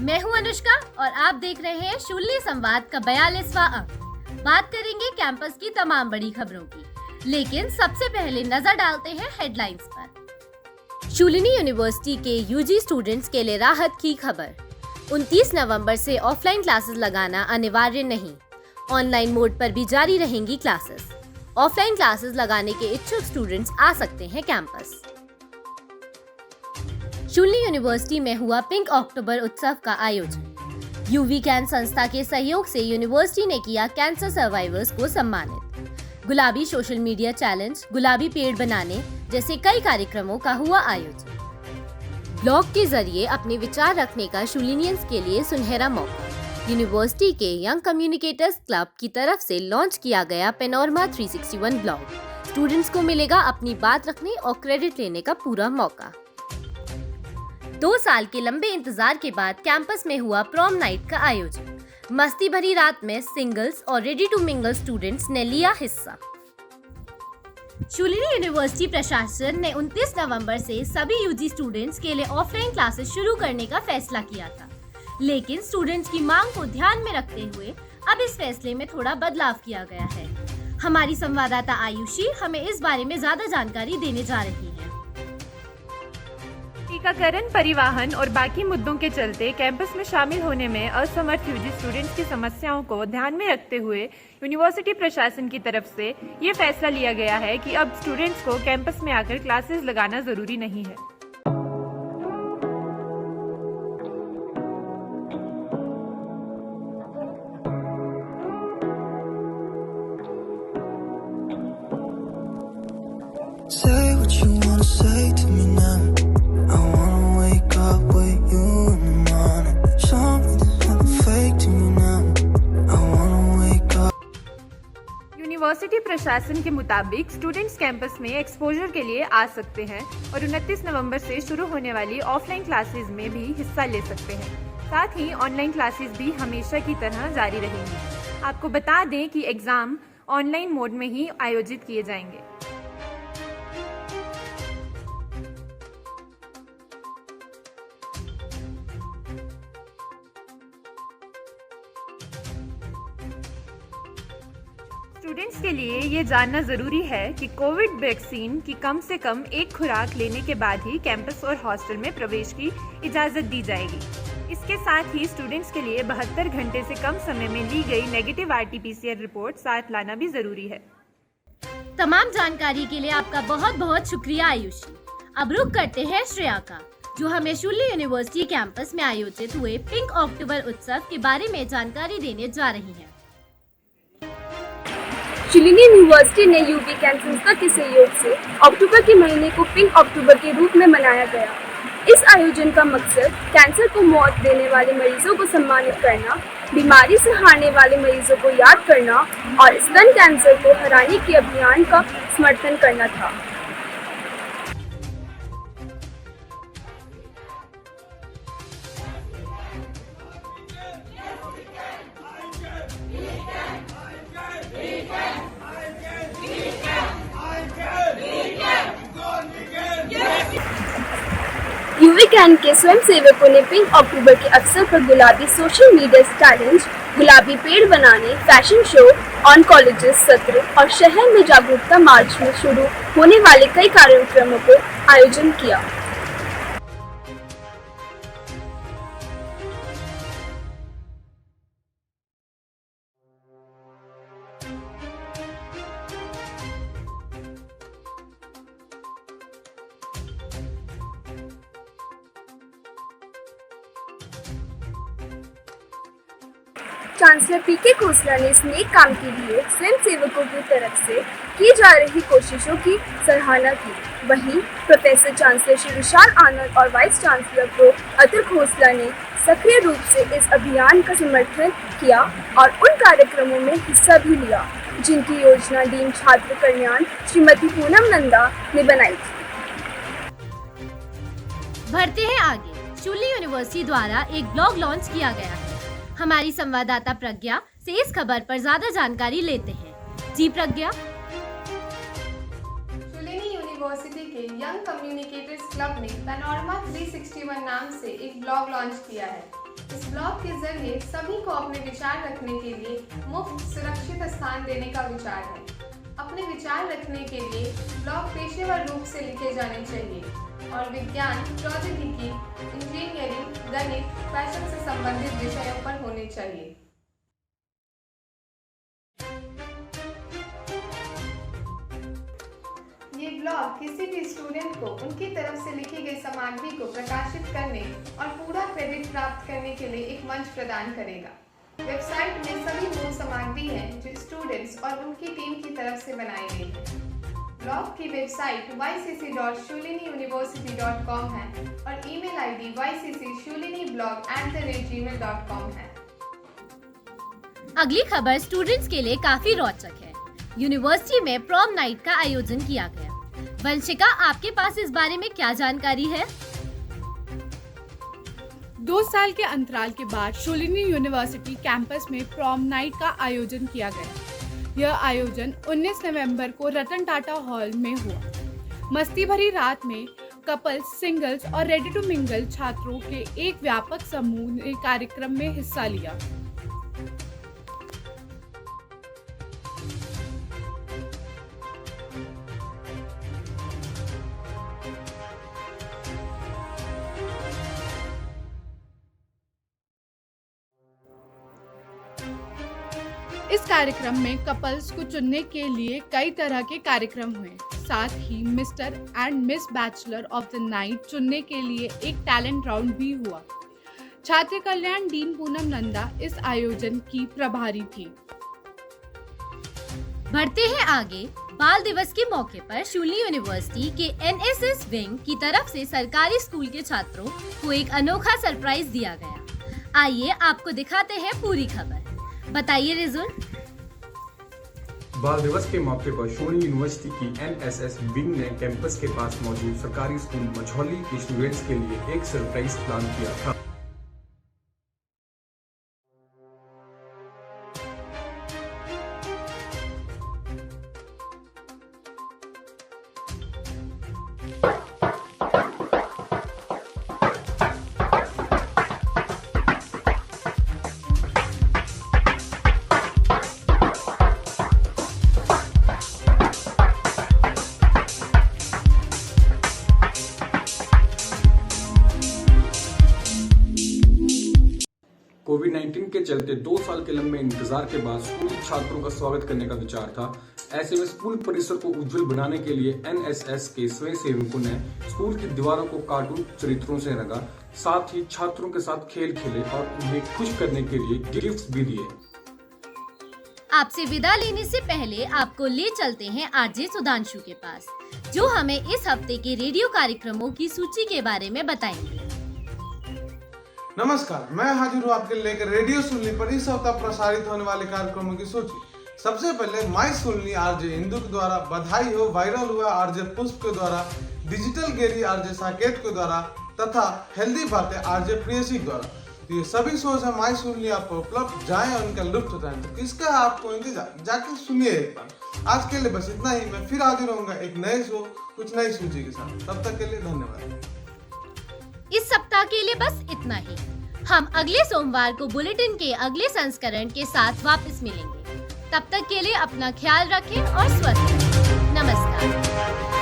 मैं हूं अनुष्का और आप देख रहे हैं शूलिनी संवाद का 42वां अंक। बात करेंगे कैंपस की तमाम बड़ी खबरों की, लेकिन सबसे पहले नजर डालते हैं हेडलाइंस पर। शूलिनी यूनिवर्सिटी के यूजी स्टूडेंट्स के लिए राहत की खबर। 29 नवंबर से ऑफलाइन क्लासेस लगाना अनिवार्य नहीं, ऑनलाइन मोड पर भी जारी रहेंगी क्लासेस। ऑफलाइन क्लासेस लगाने के इच्छुक स्टूडेंट्स आ सकते हैं कैंपस। शूलिनी यूनिवर्सिटी में हुआ पिंक अक्टूबर उत्सव का आयोजन। यूवी कैन संस्था के सहयोग से यूनिवर्सिटी ने किया कैंसर सर्वाइवर्स को सम्मानित। गुलाबी सोशल मीडिया चैलेंज, गुलाबी पेड़ बनाने जैसे कई कार्यक्रमों का हुआ आयोजन। ब्लॉग के जरिए अपने विचार रखने का शूलिनियंस के लिए सुनहरा मौका। यूनिवर्सिटी के यंग कम्युनिकेटर्स क्लब की तरफ से लॉन्च किया गया पेनोरमा 361 ब्लॉग। स्टूडेंट्स को मिलेगा अपनी बात रखने और क्रेडिट लेने का पूरा मौका। 2 साल के लंबे इंतजार के बाद कैंपस में हुआ प्रॉम नाइट का आयोजन। मस्ती भरी रात में सिंगल्स और रेडी टू मिंगल स्टूडेंट्स ने लिया हिस्सा। शूलिनी यूनिवर्सिटी प्रशासन ने 29 नवंबर से सभी यूजी स्टूडेंट्स के लिए ऑफलाइन क्लासेस शुरू करने का फैसला किया था, लेकिन स्टूडेंट्स की मांग को ध्यान में रखते हुए अब इस फैसले में थोड़ा बदलाव किया गया है। हमारी संवाददाता आयुषी हमें इस बारे में ज्यादा जानकारी देने जा रही है। टीकाकरण, परिवहन और बाकी मुद्दों के चलते कैंपस में शामिल होने में असमर्थ यूजी स्टूडेंट्स की समस्याओं को ध्यान में रखते हुए यूनिवर्सिटी प्रशासन की तरफ से ये फैसला लिया गया है कि अब स्टूडेंट्स को कैंपस में आकर क्लासेस लगाना जरूरी नहीं है। Say what you wanna say to me now. I wanna wake up with you in the morning. Show me there's nothing fake to me now. I wanna wake up. University प्रशासन के मुताबिक students campus में exposure के लिए आ सकते हैं और 29 नवंबर से शुरू होने वाली ऑफलाइन क्लासेस में भी हिस्सा ले सकते हैं। साथ ही ऑनलाइन क्लासेस भी हमेशा की तरह जारी रहेंगी। आपको बता दें कि एग्जाम ऑनलाइन मोड में ही आयोजित किए जाएंगे। स्टूडेंट्स के लिए ये जानना जरूरी है कि कोविड वैक्सीन की कम से कम एक खुराक लेने के बाद ही कैंपस और हॉस्टल में प्रवेश की इजाजत दी जाएगी। इसके साथ ही स्टूडेंट्स के लिए 72 घंटे से कम समय में ली गई नेगेटिव RT-PCR रिपोर्ट साथ लाना भी जरूरी है। तमाम जानकारी के लिए आपका बहुत बहुत शुक्रिया आयुषी। अब रुक करते हैं श्रेया का, जो हमें शूलिनी यूनिवर्सिटी कैंपस में आयोजित हुए पिंक अक्टूबर उत्सव के बारे में जानकारी देने जा रही है। शूलिनी यूनिवर्सिटी ने यूवी कैन संस्था के सहयोग से अक्टूबर के महीने को पिंक अक्टूबर के रूप में मनाया गया। इस आयोजन का मकसद कैंसर को मौत देने वाले मरीजों को सम्मानित करना, बीमारी से हारने वाले मरीजों को याद करना और स्तन कैंसर को हराने के अभियान का समर्थन करना था। यूवी कैन के स्वयंसेवकों ने पिंक अक्टूबर के अवसर पर गुलाबी सोशल मीडिया चैलेंज, गुलाबी पेड़ बनाने, फैशन शो, ऑन कॉलेजेस सत्र और शहर में जागरूकता मार्च में शुरू होने वाले कई कार्यक्रमों को आयोजन किया। चांसलर पीके खोसला ने इस नेक काम के लिए स्वयंसेवकों की तरफ से की जा रही कोशिशों की सराहना की। वहीं प्रोफेसर चांसलर श्री विशाल आनंद और vice chancellor pro Atul Khosla ने सक्रिय रूप से इस अभियान का समर्थन किया और उन कार्यक्रमों में हिस्सा भी लिया जिनकी योजना डीन छात्र कल्याण श्रीमती पूनम नंदा ने बनाई थी। बढ़ते हैं आगे। शूलिनी यूनिवर्सिटी द्वारा एक ब्लॉग लॉन्च किया गया है। हमारी संवाददाता प्रज्ञा से इस खबर पर ज्यादा जानकारी लेते हैं। जी प्रज्ञा। शूलिनी यूनिवर्सिटी के यंग कम्युनिकेटर्स क्लब ने पेनोरमा 361 नाम से एक ब्लॉग लॉन्च किया है। इस ब्लॉग के जरिए सभी को अपने विचार रखने के लिए मुफ्त सुरक्षित स्थान देने का विचार है। अपने विचार रखने के लिए ब्लॉग पेशेवर रूप से लिखे जाने चाहिए और विज्ञान, प्रौद्योगिकी, इंजीनियरिंग, गणित, फैशन से संबंधित विषयों पर होने चाहिए। ये ब्लॉग किसी भी स्टूडेंट को उनकी तरफ से लिखी गई सामग्री को प्रकाशित करने और पूरा क्रेडिट प्राप्त करने के लिए एक मंच प्रदान करेगा। वेबसाइट में सभी मूल सामग्री है जो स्टूडेंट्स और उनकी टीम की तरफ से बनाई गई है। ब्लॉग की वेबसाइट ycc.shuliniuniversity.com है और ईमेल आईडी yccshuliniblog@gmail.com है। अगली खबर स्टूडेंट्स के लिए काफी रोचक है। यूनिवर्सिटी में प्रॉम नाइट का आयोजन किया गया। वंशिका, आपके पास इस बारे में क्या जानकारी है? 2 साल के अंतराल के बाद शूलिनी यूनिवर्सिटी कैंपस में प्रॉम नाइट का आयोजन किया गया। यह आयोजन 19 नवंबर को रतन टाटा हॉल में हुआ। मस्ती भरी रात में कपल्स, सिंगल्स और रेडी टू मिंगल छात्रों के एक व्यापक समूह ने कार्यक्रम में हिस्सा लिया। इस कार्यक्रम में कपल्स को चुनने के लिए कई तरह के कार्यक्रम हुए। साथ ही mister and miss bachelor of the night चुनने के लिए एक टैलेंट राउंड भी हुआ। छात्र कल्याण डीन पूनम नंदा इस आयोजन की प्रभारी थी। बढ़ते हैं आगे। बाल दिवस के मौके पर शूलिनी यूनिवर्सिटी के NSS विंग की तरफ से सरकारी स्कूल के छात्रों को एक अनोखा सरप्राइज दिया गया। आइए आपको दिखाते हैं पूरी खबर। बताइए रिजुल। बाल दिवस के मौके पर शूलिनी यूनिवर्सिटी की NSS विंग ने कैंपस के पास मौजूद सरकारी स्कूल मझौली के स्टूडेंट्स के लिए एक सरप्राइज प्लान किया था। कोविड-19 के चलते 2 साल के लंबे इंतजार के बाद स्कूली छात्रों का स्वागत करने का विचार था। ऐसे में स्कूल परिसर को उज्जवल बनाने के लिए NSS के स्वयंसेवकों ने स्कूल की दीवारों को कार्टून चरित्रों से रंगा। साथ ही छात्रों के साथ खेल खेले और उन्हें खुश करने के लिए गिफ्ट्स भी दिए। आपसे विदा लेने से पहले आपको ले चलते हैं आरजे सुधांशु के पास, जो हमें इस हफ्ते के रेडियो कार्यक्रमों की सूची के बारे में बताएंगे। नमस्कार, मैं हाजिर हूँ आपके लेकर रेडियो सुनली पर इस हफ्ता प्रसारित होने वाले कार्यक्रमों की सूची। सबसे पहले माई सुनली आरजे इंदु के द्वारा बधाई हो वायरल हुआ आरजे पुष्प के द्वारा, डिजिटल गेरी आरजे साकेत के द्वारा तथा हेल्दी बातें आरजे प्रियसी के द्वारा। ये सभी शोज है माई सुनली आप पर उपलब्ध, जाएं और उनका लुत्फ उठाएं। तो किसका आपको इंतजार, जाके सुनिए एक बार। आज के लिए बस इतना ही। मैं फिर हाजिर रहूंगा एक नए शो, कुछ नई सूची के साथ। तब तक के लिए धन्यवाद। इस सप्ताह के लिए बस इतना ही। हम अगले सोमवार को बुलेटिन के अगले संस्करण के साथ वापस मिलेंगे। तब तक के लिए अपना ख्याल रखें और स्वस्थ रहें। नमस्कार।